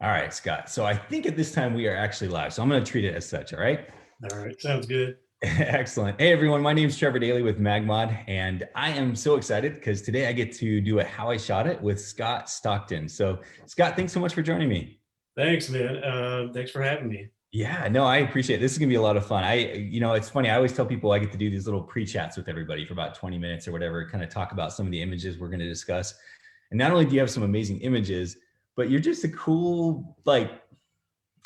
All right, Scott. So I think at this time we are actually live. So I'm going to treat it as such. All right. All right, sounds good. Excellent. Hey, everyone. My name is Trevor Daly with MagMod, and I am so excited because today I get to do a How I Shot It with Scott Stockton. So, Scott, thanks so much for joining me. Thanks, man. Thanks for having me. Yeah, no, I appreciate it. This is going to be a lot of fun. It's funny. I always tell people I get to do these little pre-chats with everybody for about 20 minutes or whatever, kind of talk about some of the images we're going to discuss. And not only do you have some amazing images, but you're just a cool, like,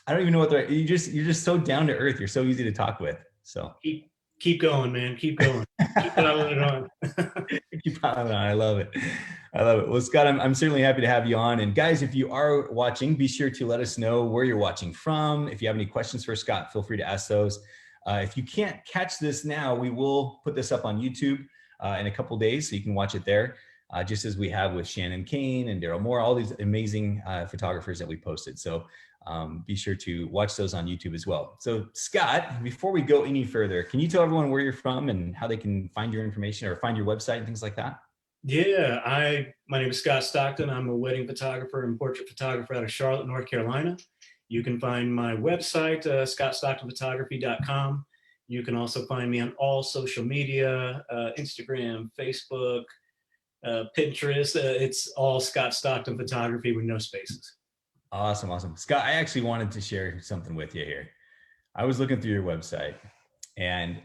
I don't even know what they're, you're just so down to earth. You're so easy to talk with. So Keep going, man. Keep going. Keep piling it on. keep piling on. I love it. I love it. Well, Scott, I'm certainly happy to have you on. And guys, if you are watching, be sure to let us know where you're watching from. If you have any questions for Scott, feel free to ask those. If you can't catch this now, we will put this up on YouTube in a couple days, so you can watch it there, just as we have with Shannon Kane and Daryl Moore, all these amazing photographers that we posted. So be sure to watch those on YouTube as well. So Scott, before we go any further, can you tell everyone where you're from and how they can find your information or find your website and things like that? Yeah, my name is Scott Stockton. I'm a wedding photographer and portrait photographer out of Charlotte, North Carolina. You can find my website, scottstocktonphotography.com. You can also find me on all social media, Instagram, Facebook, Pinterest. It's all Scott Stockton Photography with no spaces. Awesome. Awesome. Scott, I actually wanted to share something with you here. I was looking through your website and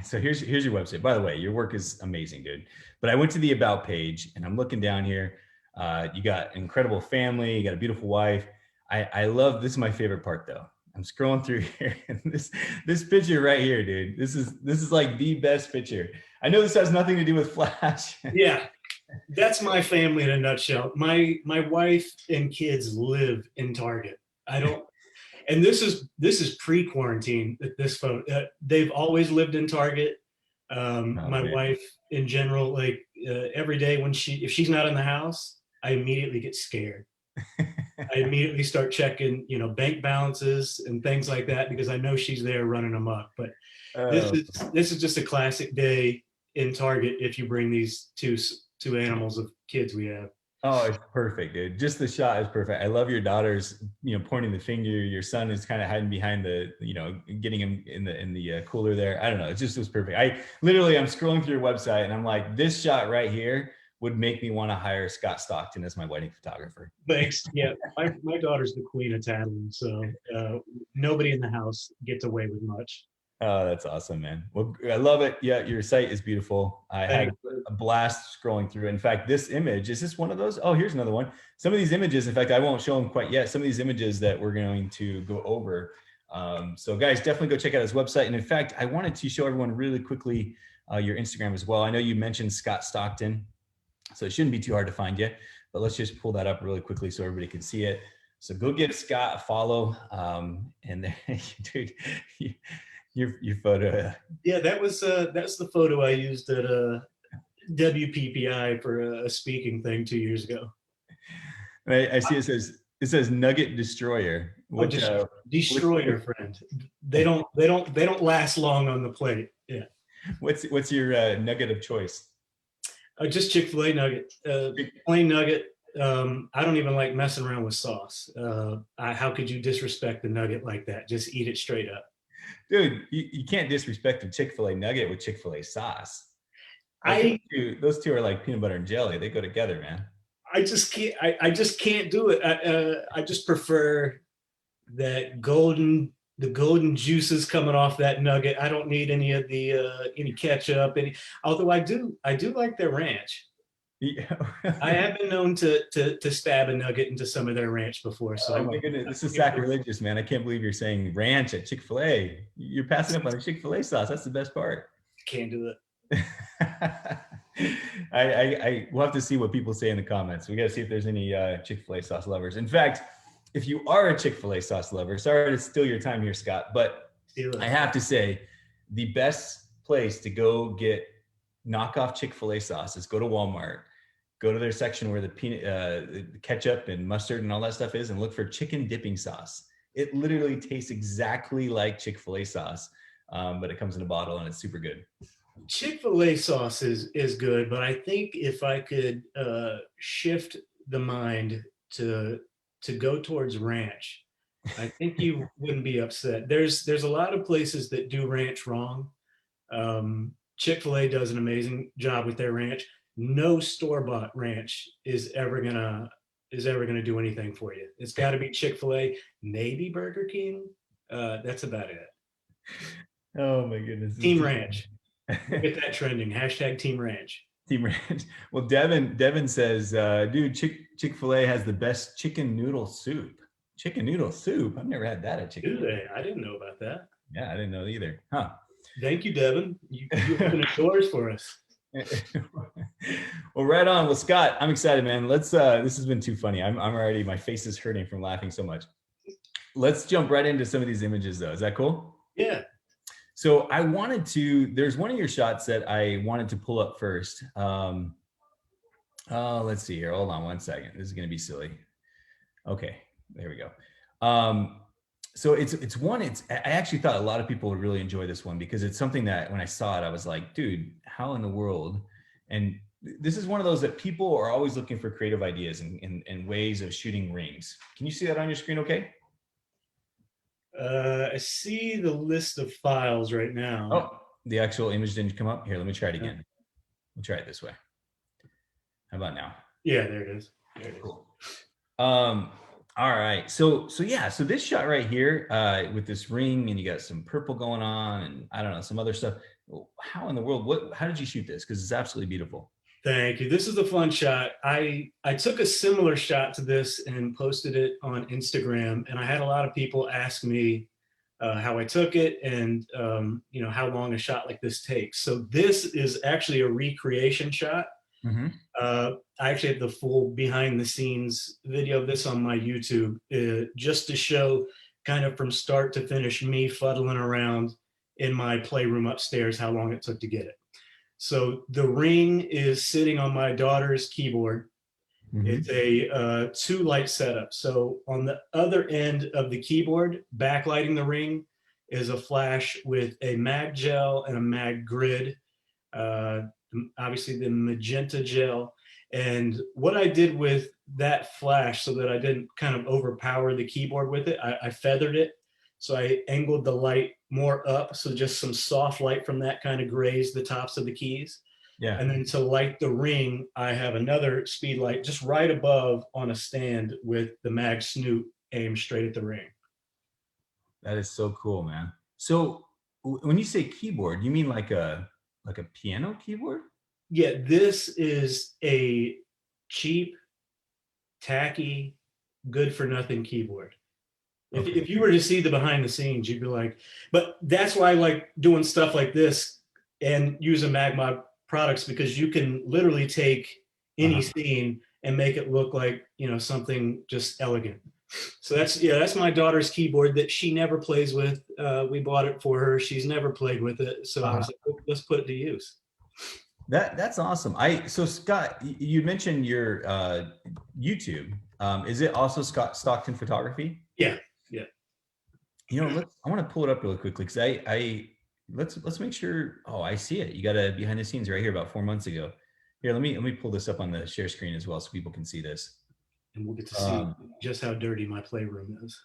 so here's your website. By the way, your work is amazing, dude. But I went to the about page and I'm looking down here. You got an incredible family. You got a beautiful wife. I love, this is my favorite part though. I'm scrolling through here and this picture right here, dude. This is like the best picture. I know this has nothing to do with Flash. Yeah, that's my family in a nutshell. My wife and kids live in Target. I don't, and this is pre-quarantine. This photo, they've always lived in Target. Oh, My man. wife, in general, like every day when if she's not in the house, I immediately get scared. I immediately start checking, bank balances and things like that because I know she's there running amok. But this Oh, is this is just a classic day in Target if you bring these two animals of kids we have. oh, it's perfect, dude. Just the shot is perfect. I love your daughter's, pointing the finger. Your son is kind of hiding behind the, getting him in the cooler there. I don't know. It just was perfect. I'm scrolling through your website and I'm like, this shot right here would make me want to hire Scott Stockton as my wedding photographer. Thanks. Yeah, my daughter's the queen of tattling, so nobody in the house gets away with much. Oh, that's awesome, man. Well, I love it. Yeah, your site is beautiful. I had Thanks. a blast scrolling through. In fact, this image, is this one of those? Oh, here's another one. Some of these images, in fact, I won't show them quite yet. Some of these images that we're going to go over. So guys, definitely go check out his website. And in fact, I wanted to show everyone really quickly your Instagram as well. I know you mentioned Scott Stockton, so it shouldn't be too hard to find you, but let's just pull that up really quickly so everybody can see it. So go give Scott a follow. And then, dude, your photo. Yeah, that's the photo I used at WPPI for a speaking thing 2 years ago. I see it says Nugget Destroyer. Oh, Which just destroy your friend. They don't last long on the plate. Yeah. what's your nugget of choice? Just Chick-fil-A nugget, plain nugget. I don't even like messing around with sauce. How could you disrespect the nugget like that? Just eat it straight up. Dude, you can't disrespect a Chick-fil-A nugget with Chick-fil-A sauce. Like I those two are like peanut butter and jelly. They go together, man. I just can't. I just can't do it. I just prefer that the golden juices coming off that nugget. I don't need any of the any ketchup. Although I do like their ranch. Yeah. I have been known to stab a nugget into some of their ranch before. So Oh my goodness, this is sacrilegious, man. I can't believe you're saying ranch at Chick-fil-A. You're passing up on the Chick-fil-A sauce. That's the best part. can't do it. We'll have to see what people say in the comments. We got to see if there's any Chick-fil-A sauce lovers. In fact, if you are a Chick-fil-A sauce lover, sorry to steal your time here, Scott, but I have to say the best place to go get knockoff Chick-fil-A sauce is go to Walmart, go to their section where the peanut, the ketchup and mustard and all that stuff is, and look for chicken dipping sauce. It literally tastes exactly like Chick-fil-A sauce, but it comes in a bottle and it's super good. Chick-fil-A sauce is good, but I think if I could shift the mind to to go towards ranch, I think you wouldn't be upset. There's a lot of places that do ranch wrong. Chick-fil-A does an amazing job with their ranch. No store-bought ranch is ever gonna do anything for you. It's got to be Chick-fil-A, maybe Burger King. That's about it. Oh my goodness. This is Team too Ranch. We'll get that trending. Hashtag Team Ranch. Team Ranch. Well, Devin says, dude, Chick-fil-A has the best chicken noodle soup. Chicken noodle soup? I've never had that at Do Chick-fil-A. they? I didn't know about that. Yeah, I didn't know either. Huh. Thank you, Devin. You opened doors for us. Well, right on. Well, Scott, I'm excited, man. Let's this has been too funny. I'm already, my face is hurting from laughing so much. Let's jump right into some of these images though. Is that cool? Yeah. So I wanted to, there's one of your shots that I wanted to pull up first. Let's see here. Hold on one second. This is going to be silly. Okay, there we go. So I actually thought a lot of people would really enjoy this one because it's something that when I saw it, I was like, dude, how in the world? And this is one of those that people are always looking for creative ideas and ways of shooting rings. Can you see that on your screen okay? I see the list of files right now. Oh, the actual image didn't come up. Here, let me try it again. We'll try it this way. How about now? Yeah, there it is. There it is. Cool. All right. So this shot right here with this ring and you got some purple going on and I don't know, some other stuff. How in the world, how did you shoot this? Because it's absolutely beautiful. Thank you. This is a fun shot. I took a similar shot to this and posted it on Instagram, and I had a lot of people ask me how I took it and how long a shot like this takes. So this is actually a recreation shot. Mm-hmm. I actually have the full behind the scenes video of this on my YouTube just to show kind of from start to finish me fuddling around in my playroom upstairs, how long it took to get it. So the ring is sitting on my daughter's keyboard. Mm-hmm. It's a 2-light setup. So on the other end of the keyboard, backlighting the ring is a flash with a MagGel and a MagGrid. Obviously the magenta gel. And what I did with that flash so that I didn't kind of overpower the keyboard with it, I feathered it. So I angled the light more up. So just some soft light from that kind of grazed the tops of the keys. Yeah. And then to light the ring, I have another speed light just right above on a stand with the mag snoot aimed straight at the ring. That is so cool, man. So when you say keyboard, you mean like a piano keyboard? Yeah, this is a cheap, tacky, good for nothing keyboard. Okay. If you were to see the behind the scenes, you'd be like, but that's why I like doing stuff like this and using MagMod products, because you can literally take any scene and make it look like, something just elegant. So that's my daughter's keyboard that she never plays with. We bought it for her. She's never played with it. So I was like, let's put it to use. That's awesome. So Scott, you mentioned your YouTube. Is it also Stockton Photography? Yeah. I want to pull it up really quickly because let's make sure. Oh, I see it. You got a behind the scenes right here about 4 months ago. Here, let me pull this up on the share screen as well so people can see this. And we'll get to see just how dirty my playroom is.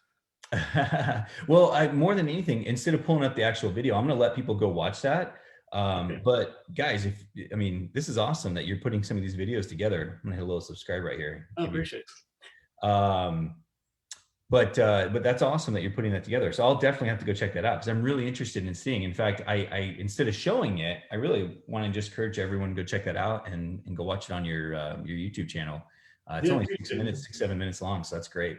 Well, more than anything, instead of pulling up the actual video, I'm going to let people go watch that. Okay. But guys, this is awesome that you're putting some of these videos together. I'm going to hit a little subscribe right here. Oh, appreciate it. But that's awesome that you're putting that together. So I'll definitely have to go check that out because I'm really interested in seeing. In fact, I instead of showing it, I really want to just encourage everyone to go check that out and go watch it on your YouTube channel. It's only 6-7 minutes long, so that's great.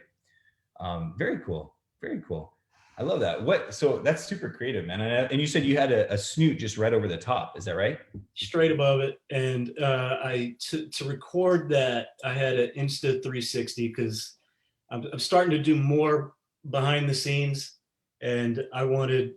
Very cool, very cool. I love that. So that's super creative, man. And you said you had a snoot just right over the top. Is that right? Straight above it. And to record that, I had an Insta360 because I'm starting to do more behind the scenes, and I wanted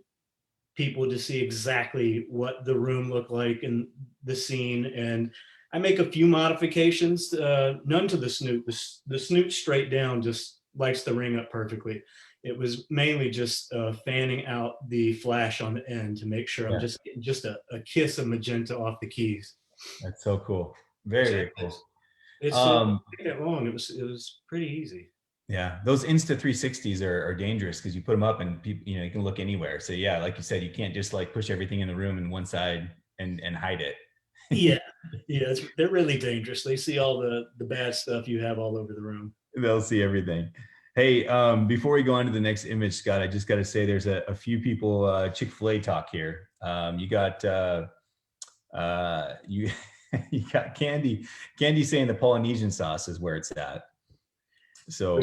people to see exactly what the room looked like in the scene. And I make a few modifications, none to the snoot. The snoot straight down just lights the ring up perfectly. It was mainly just fanning out the flash on the end to make sure I'm just getting just a kiss of magenta off the keys. That's so cool. Very cool. It's not that long. It was pretty easy. Yeah, those Insta 360s are dangerous because you put them up and people, you can look anywhere. So yeah, like you said, you can't just like push everything in the room in one side and hide it. Yeah, yeah, they're really dangerous. They see all the bad stuff you have all over the room. They'll see everything. Hey, before we go on to the next image, Scott, I just got to say there's a few people Chick-fil-A talk here. You got you you got Candy saying the Polynesian sauce is where it's at. So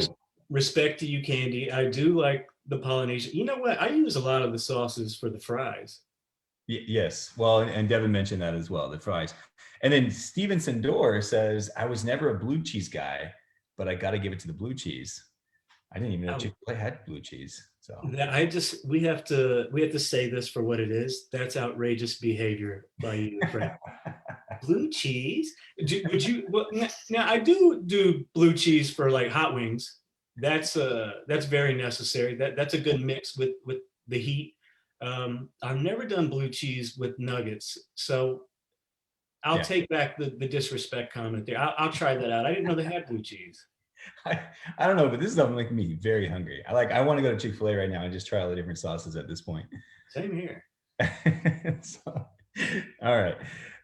Respect to you, Candy. I do like the Polynesian. You know what? I use a lot of the sauces for the fries. yes, well, and Devin mentioned that as well, the fries. And then Stevenson Door says, I was never a blue cheese guy, but I got to give it to the blue cheese. I didn't even know Chick-fil-A had blue cheese. So we have to say this for what it is. That's outrageous behavior by you, friend. Blue cheese? Would you? Well, now I do blue cheese for like hot wings. That's very necessary. That's a good mix with the heat. I've never done blue cheese with nuggets, so I'll take back the disrespect comment there. I'll try that out. I didn't know they had blue cheese. I don't know, but this is something like me, very hungry. I want to go to Chick-fil-A right now and just try all the different sauces at this point. Same here. So, all right.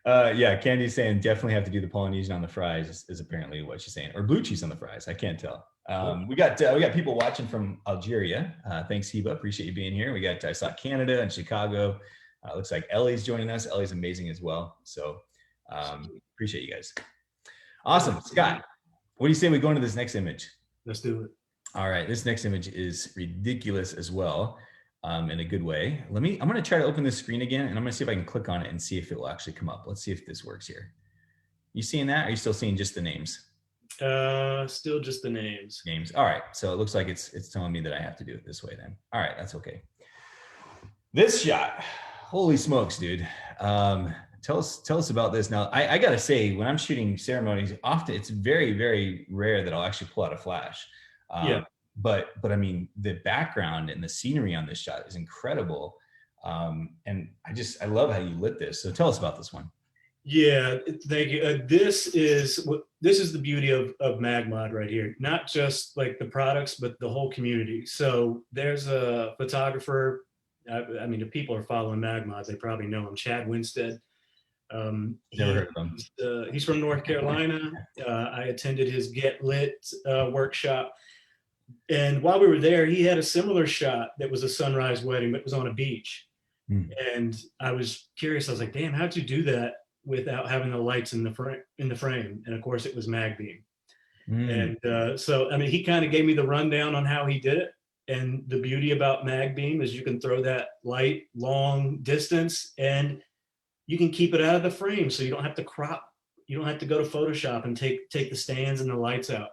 Yeah, Candy's saying definitely have to do the Polynesian on the fries is apparently what she's saying, or blue cheese on the fries. I can't tell. We got people watching from Algeria. Thanks, Heba. Appreciate you being here. I saw Canada and Chicago. Looks like Ellie's joining us. Ellie's amazing as well. So appreciate you guys. Awesome, Scott. What do you say we go into this next image? Let's do it. All right, this next image is ridiculous as well, in a good way. I'm going to try to open this screen again, and I'm going to see if I can click on it and see if it will actually come up. Let's see if this works here. You seeing that? Or are you still seeing just the names? Still just the names. All right, so it looks like it's telling me that I have to do it this way then. All right, that's okay. This shot, holy smokes, dude. Tell us about this. Now, I gotta say, when I'm shooting ceremonies, often it's very, very rare that I'll actually pull out a flash. But I mean, the background and the scenery on this shot is incredible. And I love how you lit this. So tell us about this one. Yeah, thank you. This is the beauty of MagMod right here. Not just like the products, but the whole community. So there's a photographer. I mean, if people are following MagMod, they probably know him, Chad Winstead. Never heard of him. He's from North Carolina. I attended his Get Lit workshop. And while we were there, he had a similar shot that was a sunrise wedding, but it was on a beach. And I was curious. I was like, damn, how'd you do that without having the lights in the frame? And of course, it was MagBeam. And so, I mean, he kind of gave me the rundown on how he did it. And the beauty about MagBeam is you can throw that light long distance and you can keep it out of the frame, so you don't have to crop. You don't have to go to Photoshop and take the stands and the lights out.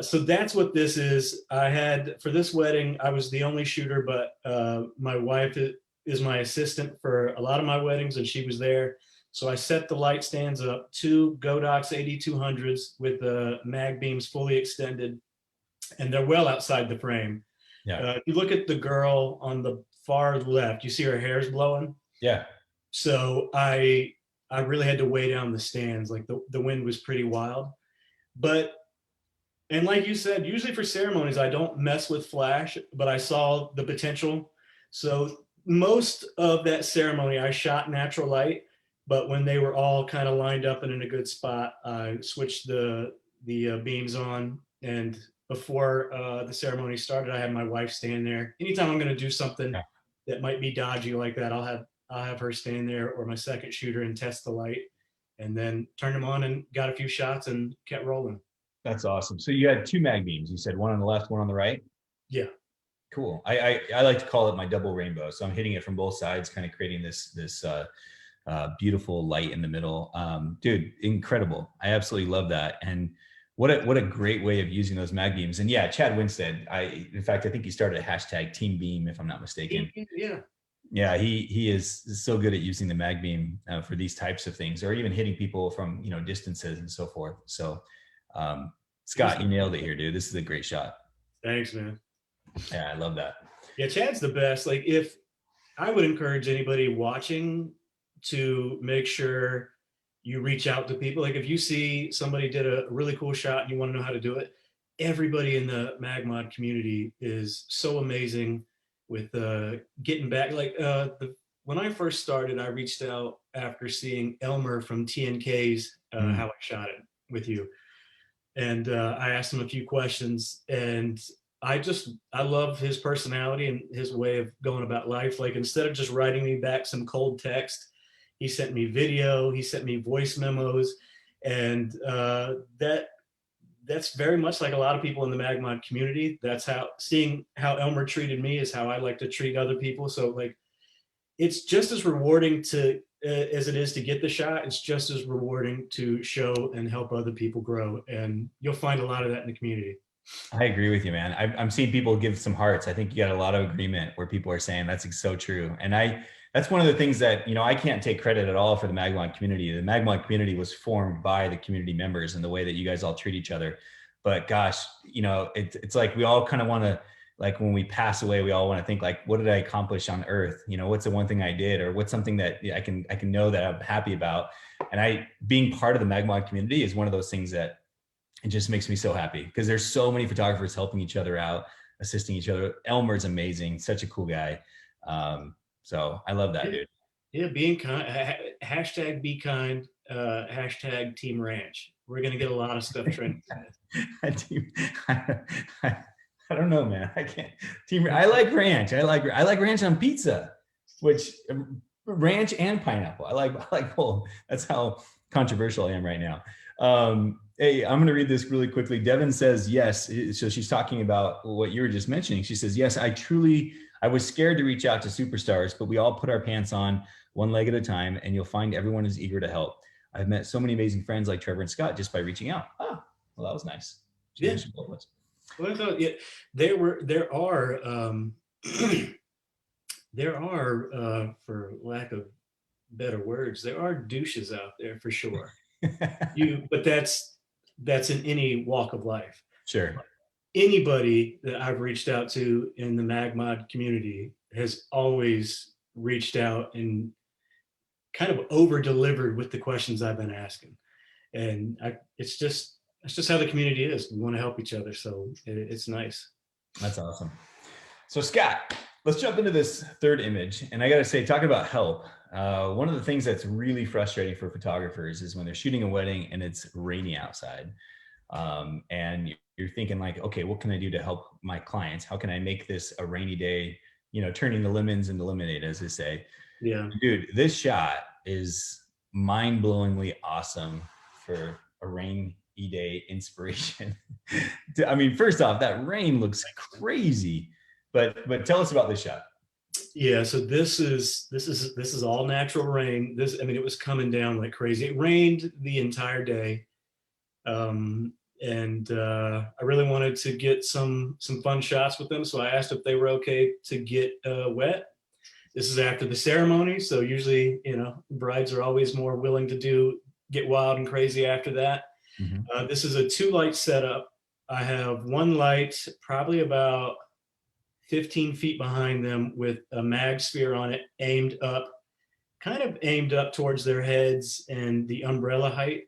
So that's what this is. I had, for this wedding, I was the only shooter, but my wife is my assistant for a lot of my weddings, and she was there. So I set the light stands up, 2 Godox 8200s with mag beams fully extended, and they're well outside the frame. If you look at the girl on the far left, you see her hair's blowing? Yeah. So I really had to weigh down the stands. Like the wind was pretty wild. And like you said, usually for ceremonies, I don't mess with flash, but I saw the potential. So most of that ceremony, I shot natural light, but when they were all kind of lined up and in a good spot, I switched the beams on. And before the ceremony started, I had my wife stand there. Anytime I'm going to do something that might be dodgy like that, I'll have her stand there, or my second shooter, and test the light, and then turned them on and got a few shots and kept rolling. That's awesome. So you had 2 mag beams. You said one on the left, one on the right? Yeah. Cool. I like to call it my double rainbow. So I'm hitting it from both sides, kind of creating this beautiful light in the middle. Dude, incredible. I absolutely love that. And what a great way of using those mag beams. And yeah, Chad Winstead, in fact, I think he started a hashtag Team Beam, if I'm not mistaken. Yeah, he is so good at using the mag beam for these types of things, or even hitting people from distances and so forth. So Scott, you nailed it here, dude. This is a great shot. Thanks, man. Yeah, I love that. Yeah, Chad's the best. Like, if I would encourage anybody watching to make sure you reach out to people. Like, if you see somebody did a really cool shot and you want to know how to do it, everybody in the MagMod community is so amazing with getting back. Like when I first started, I reached out after seeing Elmer from TNK's Mm. How I Shot It with you, and I asked him a few questions, and I love his personality and his way of going about life. Like instead of just writing me back some cold text, he sent me video, he sent me voice memos, and that's very much like a lot of people in the MagMod community. That's how seeing how Elmer treated me is how I like to treat other people. So like it's just as rewarding to as it is to get the shot. It's just as rewarding to show and help other people grow, and you'll find a lot of that in the community. I agree with you, man. I'm seeing people give some hearts. I think you got a lot of agreement where people are saying that's so true. And that's one of the things that, I can't take credit at all for the MagMod community. The MagMod community was formed by the community members and the way that you guys all treat each other. But gosh, it's like we all kind of want to, like when we pass away, we all want to think like, what did I accomplish on earth? What's the one thing I did, or what's something that I can know that I'm happy about. And being part of the MagMod community is one of those things that it just makes me so happy, because there's so many photographers helping each other out, assisting each other. Elmer's amazing, such a cool guy. So I love that, dude. Yeah, being kind. Hashtag be kind. Hashtag Team Ranch. We're gonna get a lot of stuff trending. I don't know, man. I can't. I like ranch. I like ranch on pizza, which ranch and pineapple. I like both. That's how controversial I am right now. Hey, I'm going to read this really quickly. Devin says, yes. So she's talking about what you were just mentioning. She says, yes, I was scared to reach out to superstars, but we all put our pants on one leg at a time, and you'll find everyone is eager to help. I've met so many amazing friends like Trevor and Scott just by reaching out. Oh, well, that was nice. Yeah. Well, I thought, yeah, there are, for lack of better words, there are douches out there for sure. But that's in any walk of life. Sure. Anybody that I've reached out to in the MagMod community has always reached out and kind of over delivered with the questions I've been asking. And it's just how the community is. We want to help each other. So it's nice. That's awesome. So Scott, let's jump into this third image. And I got to say, talking about help, one of the things that's really frustrating for photographers is when they're shooting a wedding and it's rainy outside. And you're thinking like, okay, what can I do to help my clients? How can I make this a rainy day, turning the lemons into lemonade, as they say. Yeah. Dude, this shot is mind-blowingly awesome for a rainy day inspiration. I mean, first off, that rain looks crazy, but tell us about this shot. Yeah, so this is all natural rain. It was coming down like crazy. It rained the entire day, and I really wanted to get some fun shots with them. So I asked if they were okay to get wet. This is after the ceremony, so usually brides are always more willing to get wild and crazy after that. Mm-hmm. This is a 2-light setup. I have one light probably about 15 feet behind them with a MagSphere on it, kind of aimed up towards their heads and the umbrella height,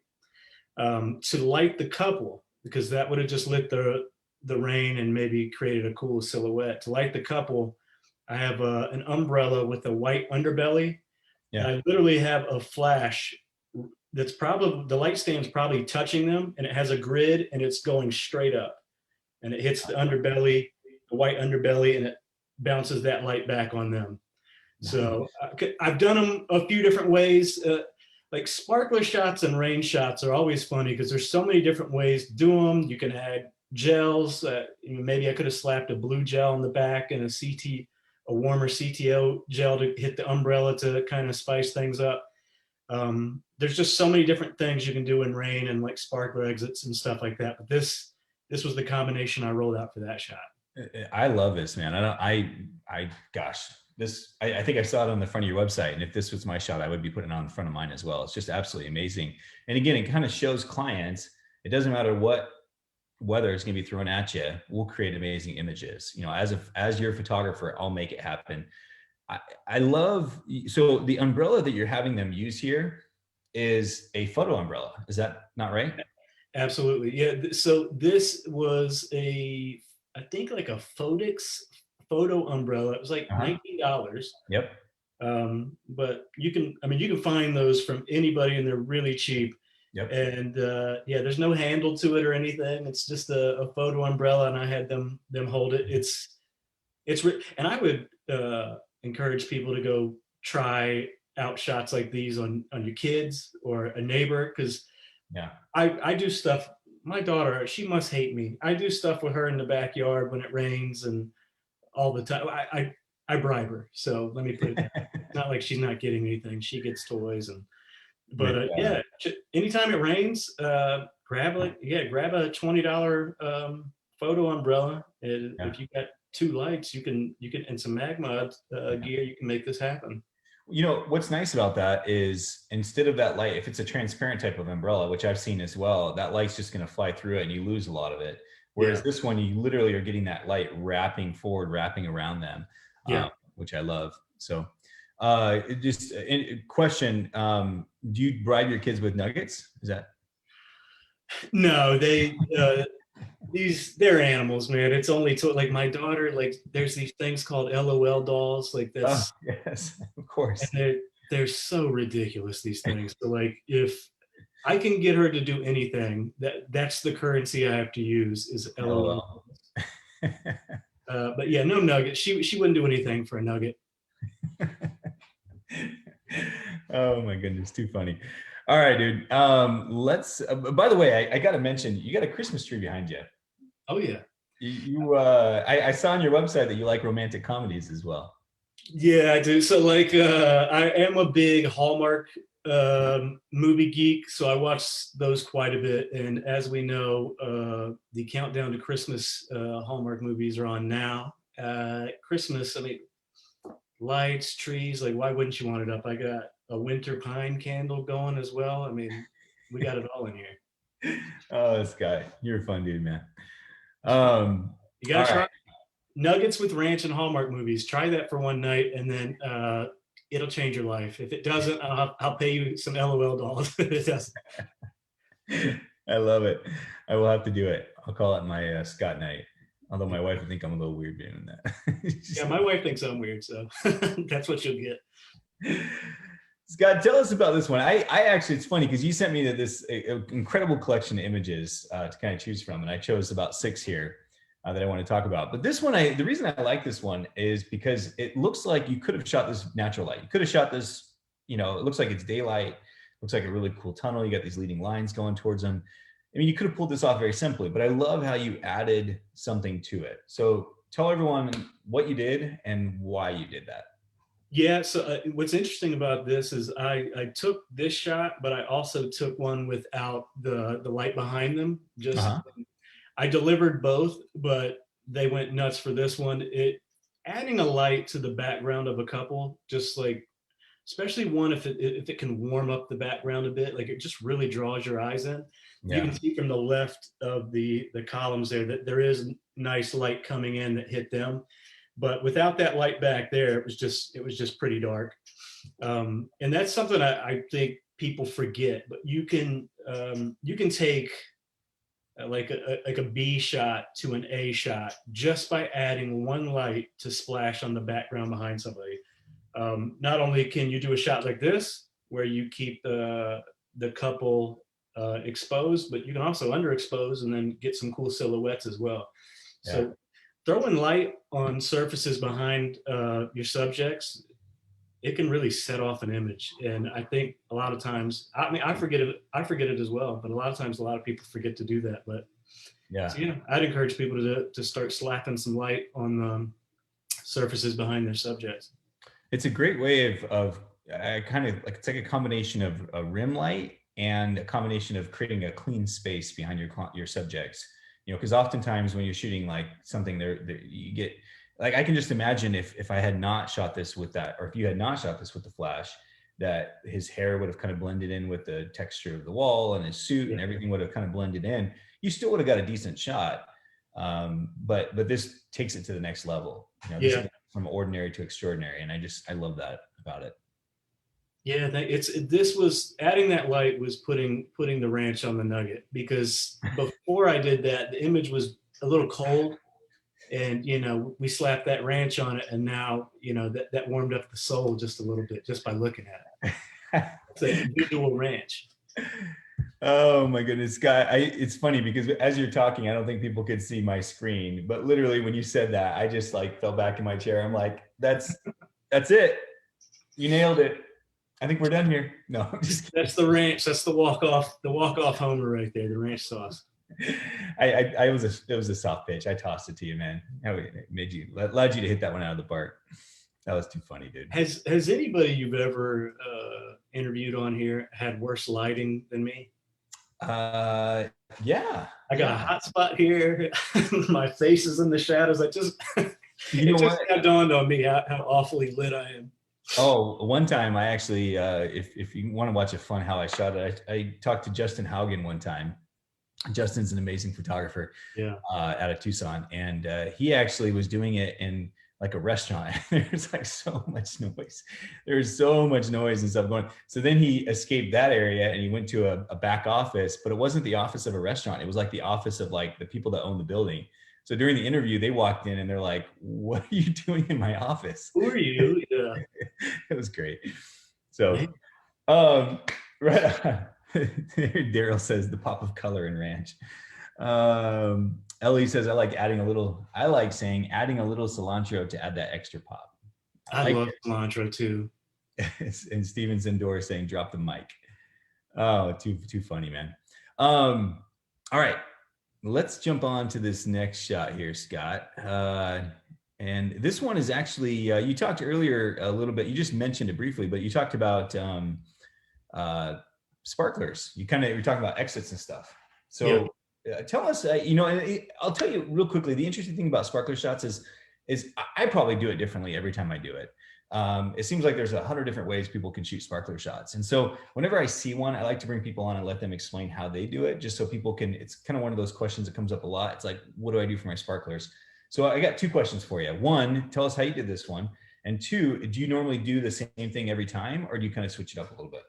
to light the couple, because that would have just lit the rain and maybe created a cool silhouette. To light the couple, I have an umbrella with a white underbelly. Yeah. And I literally have a flash that's probably, the light stand's probably touching them, and it has a grid and it's going straight up, and it hits the underbelly, the white underbelly, and it bounces that light back on them. Nice. So I've done them a few different ways. Like sparkler shots and rain shots are always funny because there's so many different ways to do them. You can add gels. Maybe I could have slapped a blue gel in the back and a warmer CTO gel to hit the umbrella to kind of spice things up. There's just so many different things you can do in rain and like sparkler exits and stuff like that. But this was the combination I rolled out for that shot. I love this, man. I think I saw it on the front of your website, and if this was my shot, I would be putting it on the front of mine as well. It's just absolutely amazing. And again, it kind of shows clients, it doesn't matter what weather is going to be thrown at you, we'll create amazing images. As your photographer, I'll make it happen. I love, so the umbrella that you're having them use here is a photo umbrella. Is that not right? Absolutely. Yeah. So this was I think like a photo umbrella. It was like Uh-huh. $19. Yep. But I mean, you can find those from anybody and they're really cheap. Yep. And yeah, there's no handle to it or anything. It's just a photo umbrella, and I had them hold it. And I would encourage people to go try out shots like these on your kids or a neighbor, because Yeah. I do stuff. My daughter, she must hate me. I do stuff with her in the backyard when it rains and all the time. I bribe her. So let me put it that way. It's not like she's not getting anything. She gets toys but With yeah, anytime it rains, grab a $20 photo umbrella. And yeah. if you got two lights, you can and some MagMod gear, you can make this happen. You know, what's nice about that is instead of that light, if it's a transparent type of umbrella, which I've seen as well, that light's just going to fly through it and you lose a lot of it. Whereas Yeah, this one, you literally are getting that light wrapping forward, wrapping around them, yeah. which I love. So question, do you bribe your kids with nuggets? Is that? No, they're animals, man. It's only to like my daughter. Like there's these things called LOL dolls. Like Oh, that's yes, of and course. they're so ridiculous, these things. So like if I can get her to do anything, that's the currency I have to use is LOL. LOL. But yeah, no nugget. She wouldn't do anything for a nugget. Oh my goodness, too funny. All right, dude. Let's. By the way, I got to mention you got a Christmas tree behind you. Oh yeah, I saw on your website that you like romantic comedies as well. yeah, I do. So like, I am a big Hallmark movie geek, so I watch those quite a bit. And as we know, the countdown to Christmas Hallmark movies are on now. Christmas, I mean, lights, trees. Like, why wouldn't you want it up? I got a winter pine candle going as well. I mean, we got it all in here. Oh, this guy, you're a fun dude, man. You All got to right. try Nuggets with Ranch and Hallmark movies. Try that for one night, and then it'll change your life. If it doesn't, I'll pay you some LOL dollars. If it doesn't. I love it. I will have to do it. I'll call it my Scott night. Although my wife would think I'm a little weird doing Yeah, that. my wife thinks I'm weird, so that's what you'll get. Scott, tell us about this one. I actually, it's funny because you sent me this incredible collection of images to kind of choose from, and I chose about 6 here that I want to talk about. But this one, the reason I like this one is because it looks like you could have shot this natural light. You could have shot this, you know, it looks like it's daylight. Looks like a really cool tunnel. You got these leading lines going towards them. I mean, you could have pulled this off very simply, but I love how you added something to it. So tell everyone what you did and why you did that. Yeah. So what's interesting about this is I took this shot, but I also took one without the light behind them. Just Uh-huh. I delivered both, but they went nuts for this one. It adding a light to the background of a couple, just like especially one if it can warm up the background a bit, like it just really draws your eyes in. You can Yeah. see from the left of the columns there that there is nice light coming in that hit them, but without that light back there, it was just pretty dark. And that's something I think people forget. But you can take like a B shot to an A shot just by adding one light to splash on the background behind somebody. Not only can you do a shot like this where you keep the couple exposed, but you can also underexpose and then get some cool silhouettes as well. Yeah. So throwing light on surfaces behind your subjects, it can really set off an image. And I think a lot of times, I mean, I forget it as well, but a lot of times a lot of people forget to do that. But Yeah. so yeah, I'd encourage people to start slapping some light on surfaces behind their subjects. It's a great way of kind of like, it's like a combination of a rim light and a combination of creating a clean space behind your subjects. You know, because oftentimes when you're shooting like something there you get, like, I can just imagine if I had not shot this with that, or if you had not shot this with the flash, that his hair would have kind of blended in with the texture of the wall, and his suit Yeah. and everything would have kind of blended in. You still would have got a decent shot. But this takes it to the next level. You know, this Yeah. is from ordinary to extraordinary, and I love that about it. Yeah, this was adding that light was putting the ranch on the nugget, because before I did that, the image was a little cold, and we slapped that ranch on it, and now that warmed up the soul just a little bit just by looking at it. It's a visual ranch. Oh my goodness, Scott. It's funny because as you're talking, I don't think people could see my screen, but literally when you said that, I just like fell back in my chair. I'm like, that's it. You nailed it. I think we're done here. No, I'm just kidding. That's the ranch. That's the walk-off homer right there, the ranch sauce. It was a soft pitch. I tossed it to you, man. Allowed you to hit that one out of the park. That was too funny, dude. Has anybody you've ever interviewed on here had worse lighting than me? Yeah. I got a hot spot here. My face is in the shadows. It just dawned on me how awfully lit I am. Oh, one time I actually, if you want to watch a fun how I shot it, I talked to Justin Haugen one time. Justin's an amazing photographer, yeah, out of Tucson, and he actually was doing it in like a restaurant. There's like so much noise. There's so much noise and stuff going. So then he escaped that area and he went to a back office, but it wasn't the office of a restaurant. It was like the office of like the people that own the building. So during the interview, they walked in and they're like, "What are you doing in my office? Who are you?" Yeah. It was great. So, right. Daryl says the pop of color in ranch. Ellie says, I like saying adding a little cilantro to add that extra pop. I love cilantro too. And Steven's indoors saying, drop the mic. Oh, too funny, man. All right, let's jump on to this next shot here, Scott. And this one is actually, you talked earlier a little bit, you just mentioned it briefly, but you talked about sparklers. You're talking about exits and stuff. So yeah. Tell us, I'll tell you real quickly, the interesting thing about sparkler shots is I probably do it differently every time I do it. It seems like there's 100 different ways people can shoot sparkler shots. And so whenever I see one, I like to bring people on and let them explain how they do it, just so people can, it's kind of one of those questions that comes up a lot. It's like, what do I do for my sparklers? So I got two questions for you. One, tell us how you did this one. And two, do you normally do the same thing every time, or do you kind of switch it up a little bit?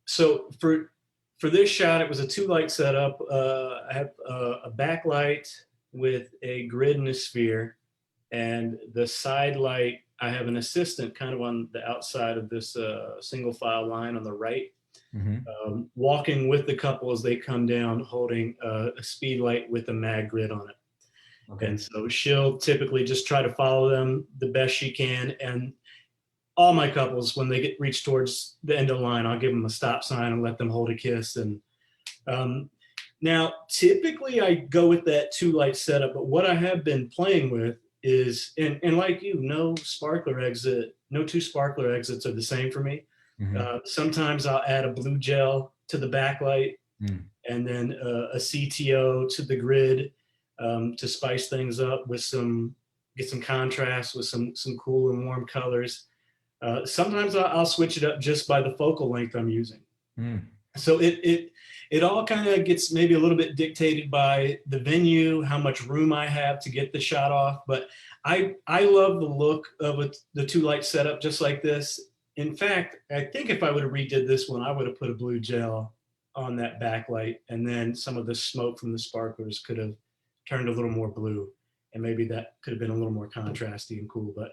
So for this shot, it was a 2-light setup. I have a backlight with a grid and a sphere, and the side light, I have an assistant kind of on the outside of this single file line on the right, walking with the couple as they come down, holding a speed light with a MagGrid on it. Okay. And so she'll typically just try to follow them the best she can. And all my couples, when they reach towards the end of the line, I'll give them a stop sign and let them hold a kiss. And now, typically I go with that 2-light setup, but what I have been playing with is, and like you, no two sparkler exits are the same for me. Sometimes I'll add a blue gel to the backlight, and then a CTO to the grid to spice things up with get some contrast with some cool and warm colors. Sometimes I'll switch it up just by the focal length I'm using. So it all kind of gets maybe a little bit dictated by the venue, how much room I have to get the shot off. But I love the look of the 2-light setup just like this. In fact, I think if I would have redid this one, I would have put a blue gel on that backlight, and then some of the smoke from the sparklers could have turned a little more blue, and maybe that could have been a little more contrasty and cool. But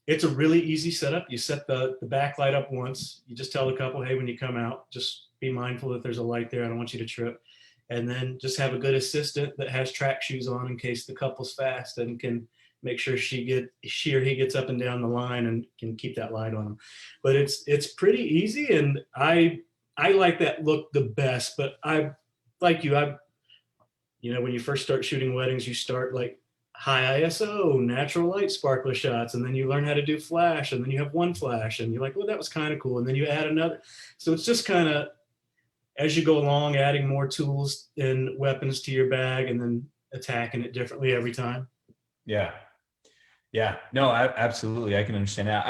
it's a really easy setup. You set the backlight up once. You just tell the couple, hey, when you come out, just be mindful that there's a light there. I don't want you to trip. And then just have a good assistant that has track shoes on in case the couple's fast and can make sure she or he gets up and down the line and can keep that light on them. But it's pretty easy, and I like that look the best. But like you, when you first start shooting weddings, you start like high ISO, natural light sparkler shots, and then you learn how to do flash, and then you have one flash, and you're like, well, that was kind of cool, and then you add another. So it's just kind of, as you go along, adding more tools and weapons to your bag, and then attacking it differently every time. Yeah, no, absolutely. I can understand that.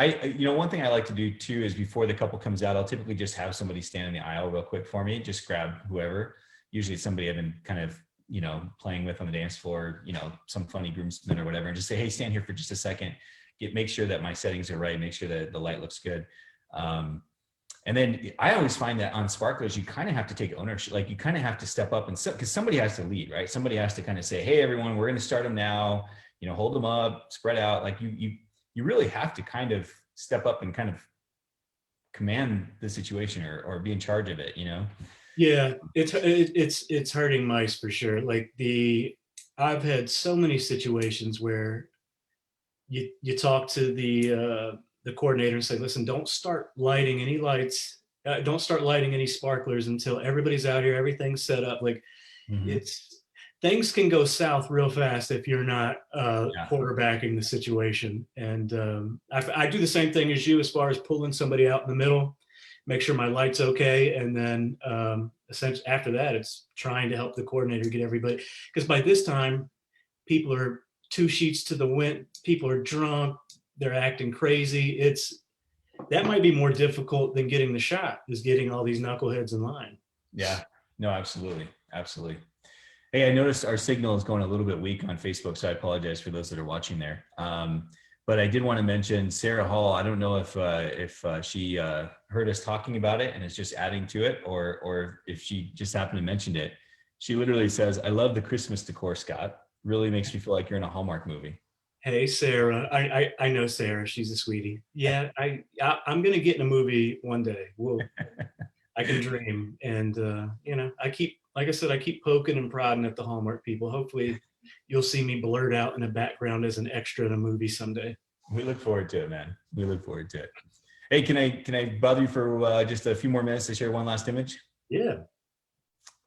One thing I like to do too is before the couple comes out, I'll typically just have somebody stand in the aisle real quick for me, just grab whoever. Usually it's somebody I've been kind of you know, playing with on the dance floor, you know, some funny groomsmen or whatever, and just say, hey, stand here for just a second, make sure that my settings are right, make sure that the light looks good. And then I always find that on sparklers, you kind of have to take ownership. Like you kind of have to step up and because somebody has to lead, right? Somebody has to kind of say, hey, everyone, we're going to start them now, you know, hold them up, spread out. Like you really have to kind of step up and kind of command the situation or be in charge of it, you know? Yeah, it's hurting mice for sure. Like I've had so many situations where you talk to the coordinator and say, listen, don't start lighting any lights, don't start lighting any sparklers until everybody's out here, everything's set up. Like it's things can go south real fast if you're not quarterbacking the situation. And I do the same thing as you as far as pulling somebody out in the middle, make sure my light's okay, and then essentially after that, it's trying to help the coordinator get everybody. Because by this time, people are 2 sheets to the wind. People are drunk. They're acting crazy. That might be more difficult than getting the shot, is getting all these knuckleheads in line. Yeah, no, absolutely. Absolutely. Hey, I noticed our signal is going a little bit weak on Facebook, so I apologize for those that are watching there. But I did want to mention Sarah Hall. I don't know if she heard us talking about it and is just adding to it, or if she just happened to mention it. She literally says, "I love the Christmas decor, Scott. Really makes me feel like you're in a Hallmark movie." Hey, Sarah. I know Sarah. She's a sweetie. Yeah, I'm gonna get in a movie one day. I can dream, and you know, like I said, I keep poking and prodding at the Hallmark people. Hopefully, you'll see me blurred out in the background as an extra in a movie someday. We look forward to it, man. We look forward to it. Hey, can I bother you for just a few more minutes to share one last image? Yeah.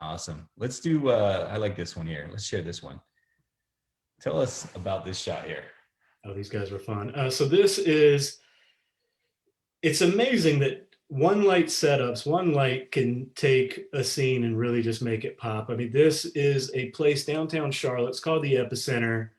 Awesome. Let's do. I like this one here. Let's share this one. Tell us about this shot here. Oh, these guys were fun. So it's amazing that one light can take a scene and really just make it pop. I mean, this is a place downtown Charlotte. It's called the Epicenter.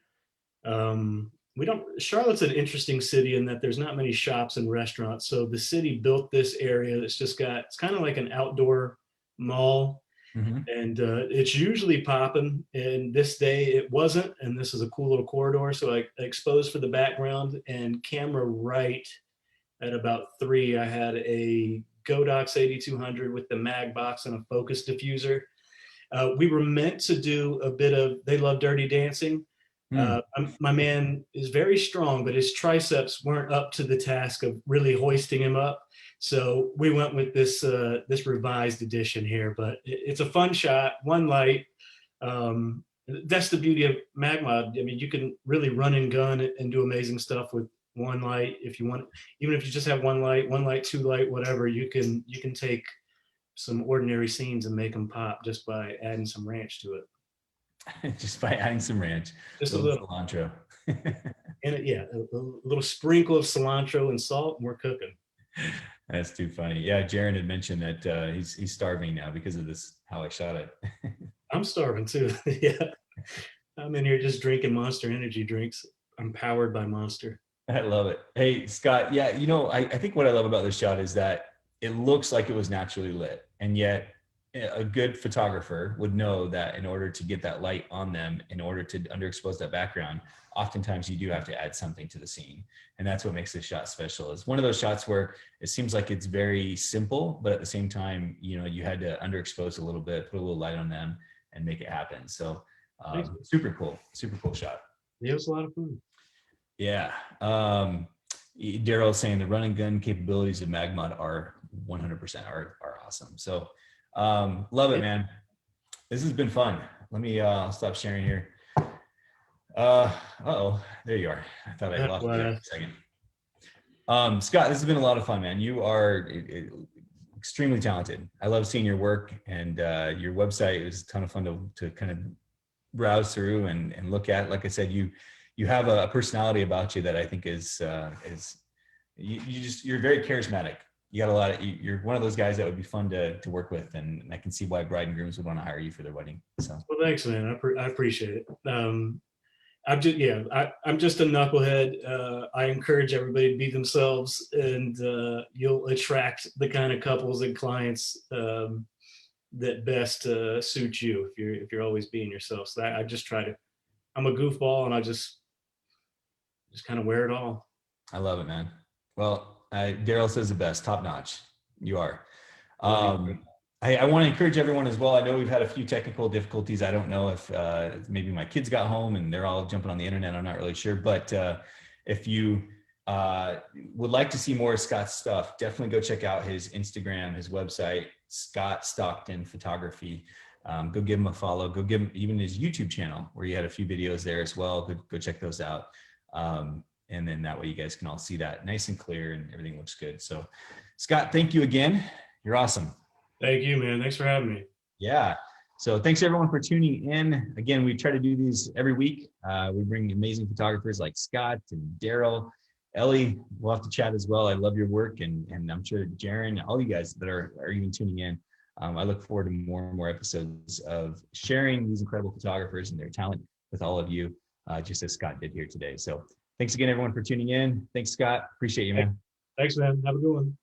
Charlotte's an interesting city in that there's not many shops and restaurants. So the city built this area that's it's kind of like an outdoor mall. And it's usually popping, and this day it wasn't, and this is a cool little corridor, so I exposed for the background, and camera right at about 3, I had a Godox 8200 with the mag box and a focus diffuser. We were meant to do a bit of They Love Dirty Dancing. My man is very strong, but his triceps weren't up to the task of really hoisting him up. So we went with this revised edition here, but it's a fun shot, one light. That's the beauty of MagMod. I mean, you can really run and gun and do amazing stuff with one light if you want. Even if you just have one light, 2 light, whatever, you can take some ordinary scenes and make them pop just by adding some ranch to it. Just by adding some ranch, just a little cilantro. And a little sprinkle of cilantro and salt, and we're cooking. That's too funny. Yeah, Jaron had mentioned that he's starving now because of this, how I shot it. I'm starving too. Yeah, I'm in here just drinking Monster energy drinks. I'm powered by Monster. I love it. Hey, Scott. Yeah, you know, I think what I love about this shot is that it looks like it was naturally lit, and yet a good photographer would know that in order to get that light on them, in order to underexpose that background, oftentimes you do have to add something to the scene. And that's what makes this shot special. It's one of those shots where it seems like it's very simple, but at the same time, you know, you had to underexpose a little bit, put a little light on them and make it happen. So super cool shot. Yeah, it was a lot of fun. Yeah. Daryl's saying the run and gun capabilities of MagMod are 100% are awesome. So love it, man. This has been fun. Let me I'll stop sharing here. Uh-oh, there you are. I thought I lost you for a second. Scott, this has been a lot of fun, man. You are extremely talented. I love seeing your work, and your website is a ton of fun to kind of browse through and look at. Like I said, you have a personality about you that I think is you're very charismatic. You got a lot of, you're one of those guys that would be fun to work with, and I can see why bride and grooms would want to hire you for their wedding. So well, thanks, man. I appreciate it. I'm just a knucklehead. I encourage everybody to be themselves, and you'll attract the kind of couples and clients that best suits you if you're always being yourself. So I just try to. I'm a goofball, and I just kind of wear it all. I love it, man. Well, Daryl says the best, top notch. You are. Love you. I want to encourage everyone as well. I know we've had a few technical difficulties. I don't know if maybe my kids got home and they're all jumping on the internet. I'm not really sure. But if you would like to see more of Scott's stuff, definitely go check out his Instagram, his website, Scott Stockton Photography. Go give him a follow. Go give him even his YouTube channel where he had a few videos there as well. Go check those out. And then that way you guys can all see that nice and clear and everything looks good. So Scott, thank you again. You're awesome. Thank you, man. Thanks for having me. Yeah. So thanks everyone for tuning in. Again, we try to do these every week. We bring amazing photographers like Scott and Daryl, Ellie. We'll have to chat as well. I love your work, and I'm sure Jaron, all you guys that are even tuning in. I look forward to more and more episodes of sharing these incredible photographers and their talent with all of you, just as Scott did here today. So thanks again, everyone, for tuning in. Thanks, Scott. Appreciate you, man. Thanks, man. Have a good one.